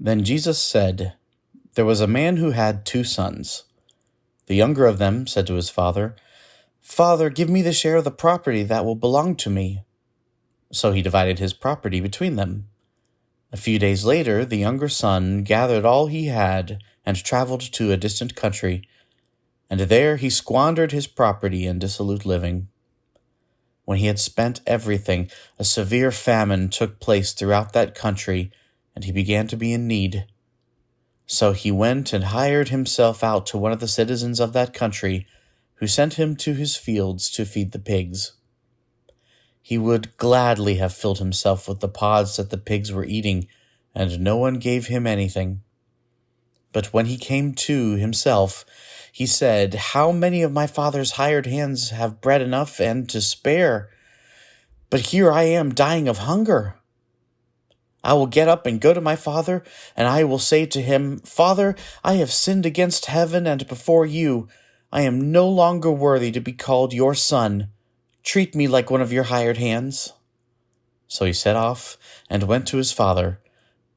Then Jesus said, There was a man who had 2 sons. The younger of them said to his father, Father, give me the share of the property that will belong to me. So he divided his property between them. A few days later, the younger son gathered all he had and traveled to a distant country, and there he squandered his property in dissolute living. When he had spent everything, a severe famine took place throughout that country, and he began to be in need. So he went and hired himself out to one of the citizens of that country, who sent him to his fields to feed the pigs. He would gladly have filled himself with the pods that the pigs were eating, and no one gave him anything. But when he came to himself, he said, How many of my father's hired hands have bread enough and to spare? But here I am dying of hunger. I will get up and go to my father, and I will say to him, Father, I have sinned against heaven and before you. I am no longer worthy to be called your son. Treat me like one of your hired hands. So he set off and went to his father.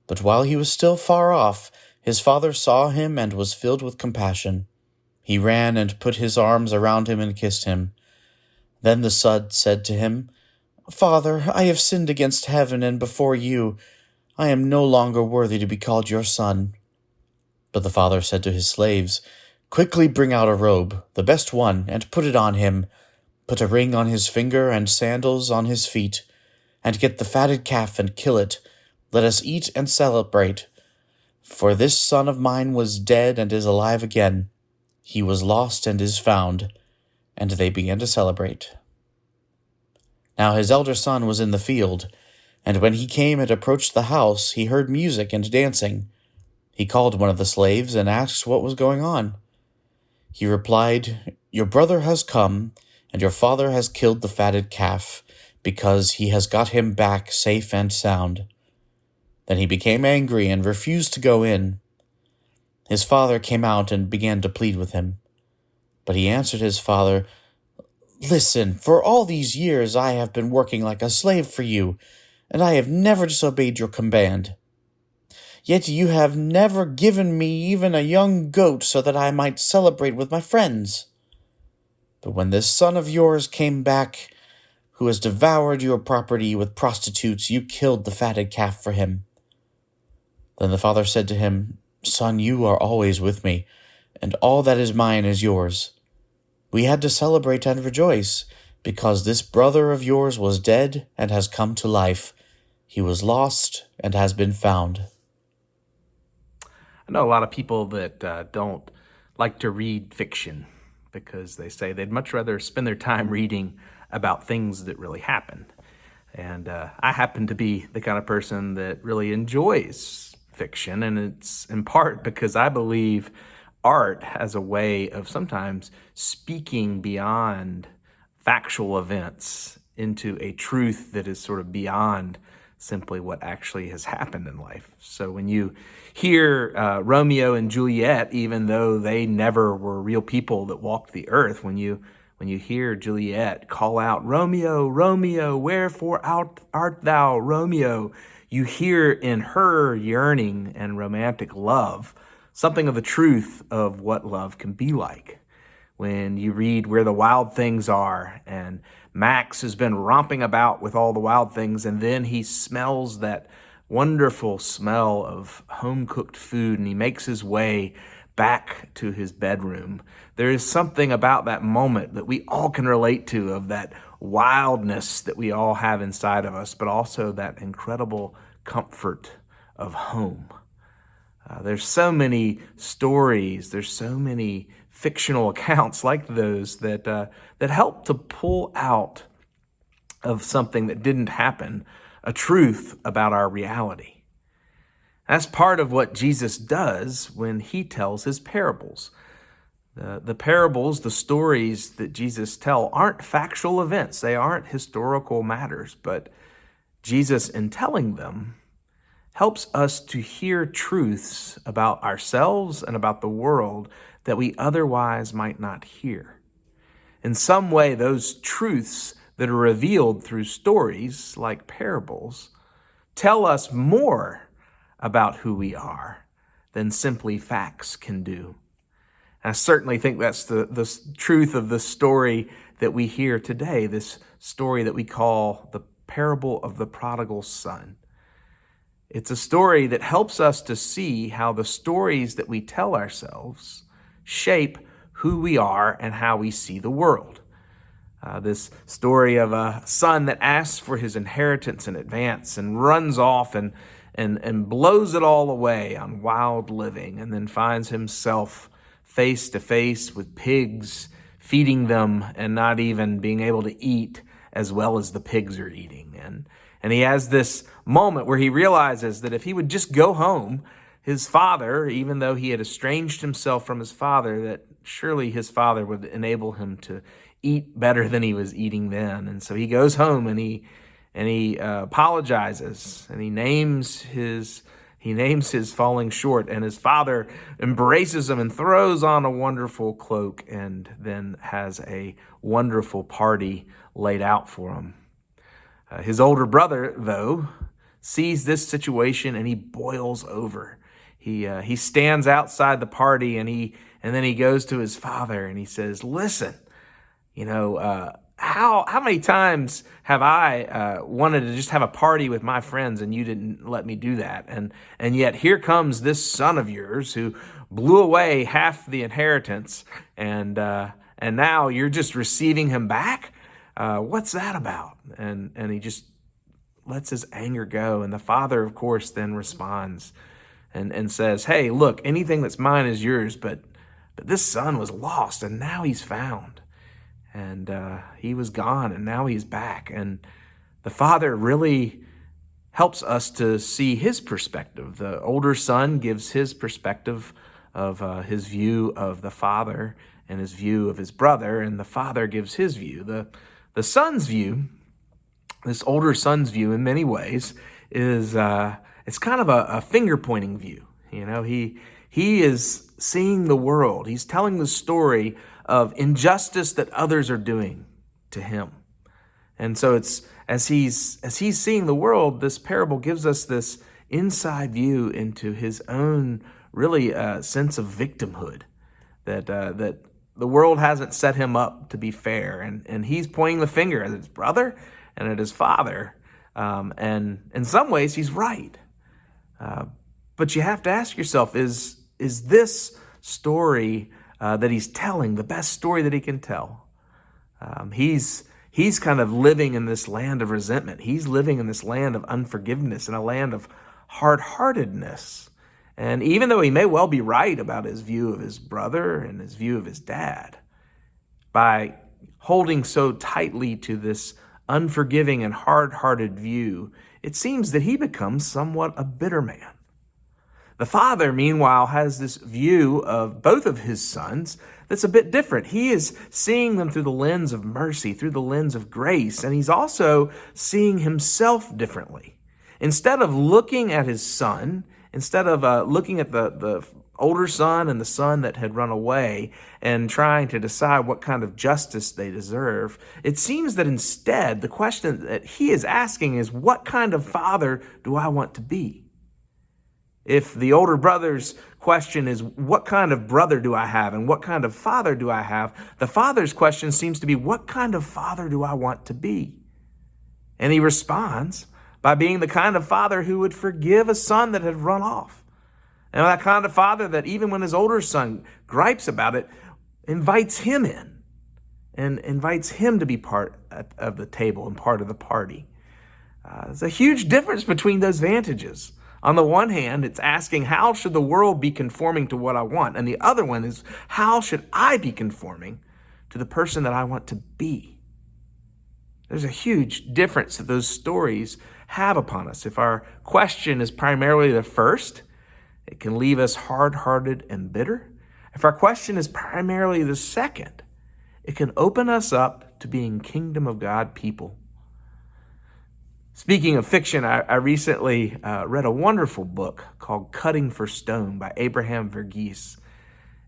But while he was still far off, his father saw him and was filled with compassion. He ran and put his arms around him and kissed him. Then the son said to him, Father, I have sinned against heaven and before you. I am no longer worthy to be called your son. But the father said to his slaves, Quickly bring out a robe, the best one, and put it on him. Put a ring on his finger and sandals on his feet, and get the fatted calf and kill it. Let us eat and celebrate. For this son of mine was dead and is alive again. He was lost and is found. And they began to celebrate. Now his elder son was in the field, and when he came and approached the house, he heard music and dancing. He called one of the slaves and asked what was going on. He replied, Your brother has come, and your father has killed the fatted calf, because he has got him back safe and sound. Then he became angry and refused to go in. His father came out and began to plead with him. But he answered his father, Listen, for all these years I have been working like a slave for you, and I have never disobeyed your command. Yet you have never given me even a young goat so that I might celebrate with my friends. But when this son of yours came back, who has devoured your property with prostitutes, you killed the fatted calf for him. Then the father said to him, Son, you are always with me, and all that is mine is yours. We had to celebrate and rejoice, because this brother of yours was dead and has come to life. He was lost and has been found. I know a lot of people that don't like to read fiction because they say they'd much rather spend their time reading about things that really happened. And I happen to be the kind of person that really enjoys fiction, and it's in part because I believe art has a way of sometimes speaking beyond factual events into a truth that is sort of beyond simply what actually has happened in life. So when you hear Romeo and Juliet, even though they never were real people that walked the earth, when you hear Juliet call out, Romeo, Romeo, wherefore art thou, Romeo? You hear in her yearning and romantic love something of the truth of what love can be like. When you read Where the Wild Things Are, and Max has been romping about with all the wild things, and then he smells that wonderful smell of home-cooked food, and he makes his way back to his bedroom. There is something about that moment that we all can relate to, of that wildness that we all have inside of us, but also that incredible comfort of home. There's so many stories, there's so many fictional accounts like those that help to pull out of something that didn't happen a truth about our reality. That's part of what Jesus does when he tells his parables. The parables, the stories that Jesus tells, aren't factual events. They aren't historical matters, but Jesus, in telling them, helps us to hear truths about ourselves and about the world that we otherwise might not hear. In some way, those truths that are revealed through stories like parables tell us more about who we are than simply facts can do. And I certainly think that's the truth of the story that we hear today, this story that we call the parable of the prodigal son. It's a story that helps us to see how the stories that we tell ourselves shape who we are and how we see the world. This story of a son that asks for his inheritance in advance and runs off and blows it all away on wild living, and then finds himself face to face with pigs, feeding them and not even being able to eat as well as the pigs are eating. And he has this moment where he realizes that if he would just go home, his father, even though he had estranged himself from his father, that surely his father would enable him to eat better than he was eating then. And so he goes home and he apologizes, and he names his falling short, and his father embraces him and throws on a wonderful cloak and then has a wonderful party laid out for him. His older brother, though, sees this situation and he boils over. He stands outside the party and then he goes to his father and he says, "Listen, how many times have I wanted to just have a party with my friends and you didn't let me do that? And yet here comes this son of yours who blew away half the inheritance, and now you're just receiving him back? What's that about?" And he just lets his anger go. And the father, of course, then responds and says, "Hey, look, anything that's mine is yours, but this son was lost and now he's found. And he was gone and now he's back." And the father really helps us to see his perspective. The older son gives his perspective of his view of the father and his view of his brother, and the father gives his view. The son's view, this older son's view in many ways, is it's kind of a finger-pointing view. He is seeing the world. He's telling the story of injustice that others are doing to him. And so it's as he's seeing the world, this parable gives us this inside view into his own really sense of victimhood, that the world hasn't set him up to be fair, and he's pointing the finger at his brother and at his father, and in some ways he's right. But you have to ask yourself, is this story that he's telling the best story that he can tell? He's kind of living in this land of resentment. He's living in this land of unforgiveness and a land of hard-heartedness. And even though he may well be right about his view of his brother and his view of his dad, by holding so tightly to this unforgiving and hard-hearted view, it seems that he becomes somewhat a bitter man. The father, meanwhile, has this view of both of his sons that's a bit different. He is seeing them through the lens of mercy, through the lens of grace, and he's also seeing himself differently. Instead of looking at his son, instead of looking at the older son and the son that had run away and trying to decide what kind of justice they deserve, it seems that instead the question that he is asking is, what kind of father do I want to be? If the older brother's question is, what kind of brother do I have and what kind of father do I have, the father's question seems to be, what kind of father do I want to be? And he responds by being the kind of father who would forgive a son that had run off. And that kind of father that even when his older son gripes about it, invites him in and invites him to be part of the table and part of the party. There's a huge difference between those vantages. On the one hand, it's asking, how should the world be conforming to what I want? And the other one is, how should I be conforming to the person that I want to be? There's a huge difference that those stories have upon us. If our question is primarily the first, it can leave us hard-hearted and bitter. If our question is primarily the second, it can open us up to being kingdom of God people. Speaking of fiction, I recently read a wonderful book called Cutting for Stone by Abraham Verghese.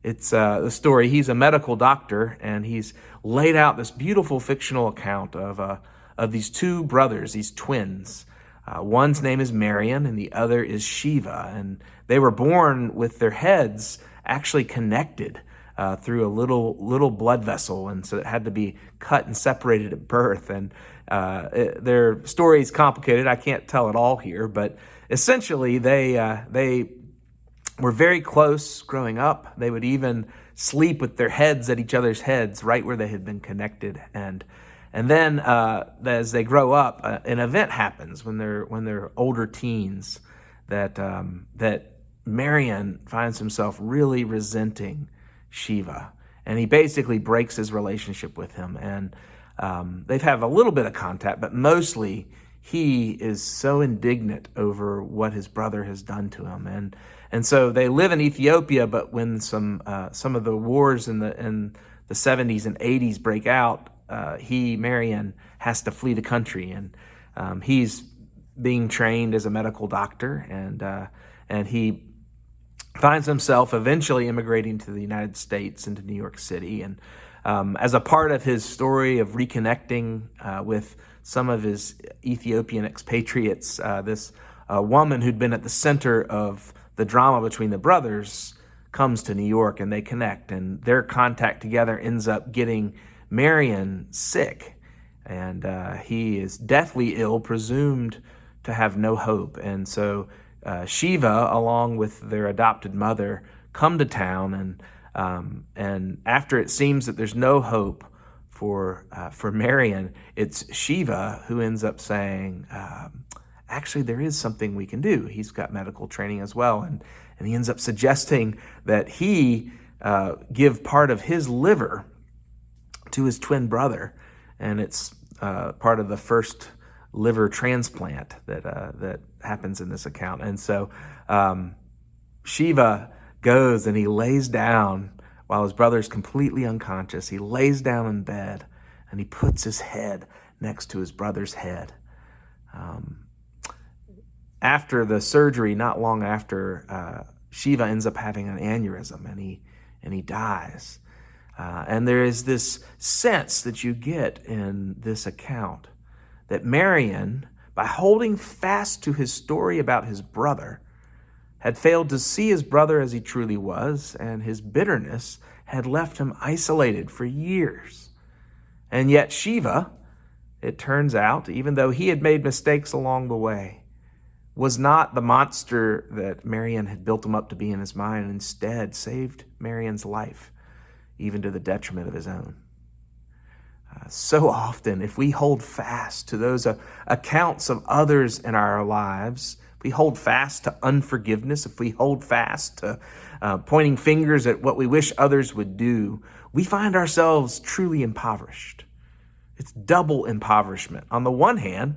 It's the story. He's a medical doctor, and he's laid out this beautiful fictional account of these two brothers, these twins, One's name is Marian and the other is Shiva, and they were born with their heads actually connected through a little blood vessel, and so it had to be cut and separated at birth. And their story is complicated. I can't tell it all here, but essentially they were very close growing up. They would even sleep with their heads at each other's heads, right where they had been connected. And then as they grow up, an event happens when they're older teens that Marian finds himself really resenting Shiva, and he basically breaks his relationship with him. And they've have a little bit of contact, but mostly he is so indignant over what his brother has done to him. And so they live in Ethiopia, but when some of the wars in the 70s and 80s break out, Marian has to flee the country, and he's being trained as a medical doctor, and he finds himself eventually immigrating to the United States, into New York City. And as a part of his story of reconnecting with some of his Ethiopian expatriates, this woman who'd been at the center of the drama between the brothers comes to New York, and they connect, and their contact together ends up getting Marian sick, and he is deathly ill, presumed to have no hope. And so Shiva, along with their adopted mother, come to town, and after it seems that there's no hope for Marian, it's Shiva who ends up saying, actually, there is something we can do. He's got medical training as well, and he ends up suggesting that he give part of his liver to his twin brother, and it's part of the first liver transplant that happens in this account. And so Shiva goes and he lays down while his brother's completely unconscious. He lays down in bed and he puts his head next to his brother's head. After the surgery, not long after, Shiva ends up having an aneurysm, and he dies. And there is this sense that you get in this account that Marian, by holding fast to his story about his brother, had failed to see his brother as he truly was, and his bitterness had left him isolated for years. And yet Shiva, it turns out, even though he had made mistakes along the way, was not the monster that Marian had built him up to be in his mind, and instead saved Marian's life, even to the detriment of his own. So often, if we hold fast to those accounts of others in our lives, if we hold fast to unforgiveness, if we hold fast to pointing fingers at what we wish others would do, we find ourselves truly impoverished. It's double impoverishment. On the one hand,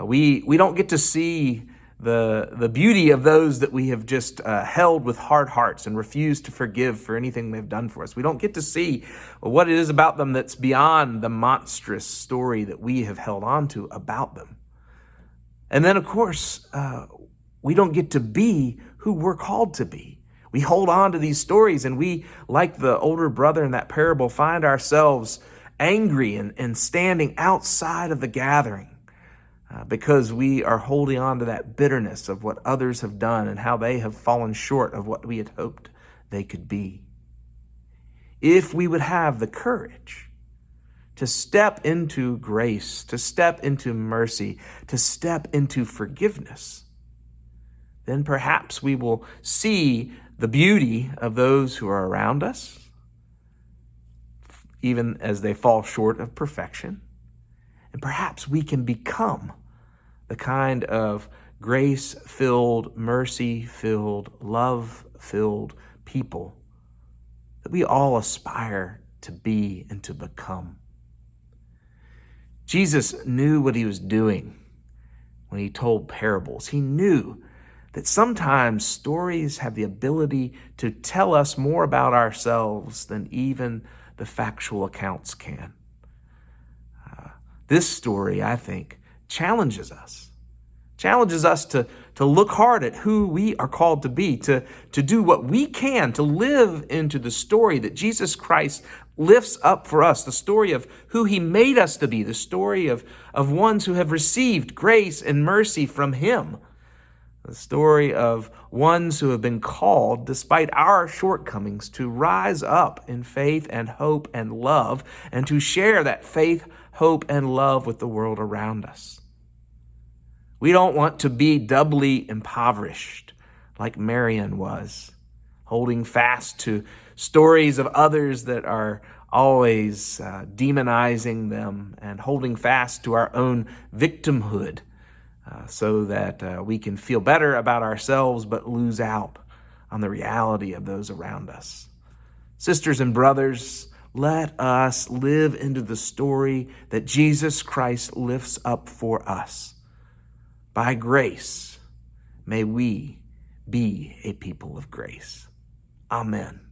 we don't get to see the beauty of those that we have just held with hard hearts and refused to forgive for anything they've done for us. We don't get to see what it is about them that's beyond the monstrous story that we have held on to about them. And then, of course, we don't get to be who we're called to be. We hold on to these stories, and we, like the older brother in that parable, find ourselves angry and standing outside of the gathering. Because we are holding on to that bitterness of what others have done and how they have fallen short of what we had hoped they could be. If we would have the courage to step into grace, to step into mercy, to step into forgiveness, then perhaps we will see the beauty of those who are around us, even as they fall short of perfection. And perhaps we can become the kind of grace-filled, mercy-filled, love-filled people that we all aspire to be and to become. Jesus knew what he was doing when he told parables. He knew that sometimes stories have the ability to tell us more about ourselves than even the factual accounts can. This story, I think, challenges us to look hard at who we are called to be, to do what we can to live into the story that Jesus Christ lifts up for us, the story of who he made us to be, the story of ones who have received grace and mercy from him, the story of ones who have been called, despite our shortcomings, to rise up in faith and hope and love, and to share that faith, hope, and love with the world around us. We don't want to be doubly impoverished like Marion was, holding fast to stories of others that are always demonizing them, and holding fast to our own victimhood so that we can feel better about ourselves but lose out on the reality of those around us. Sisters and brothers, let us live into the story that Jesus Christ lifts up for us. By grace, may we be a people of grace. Amen.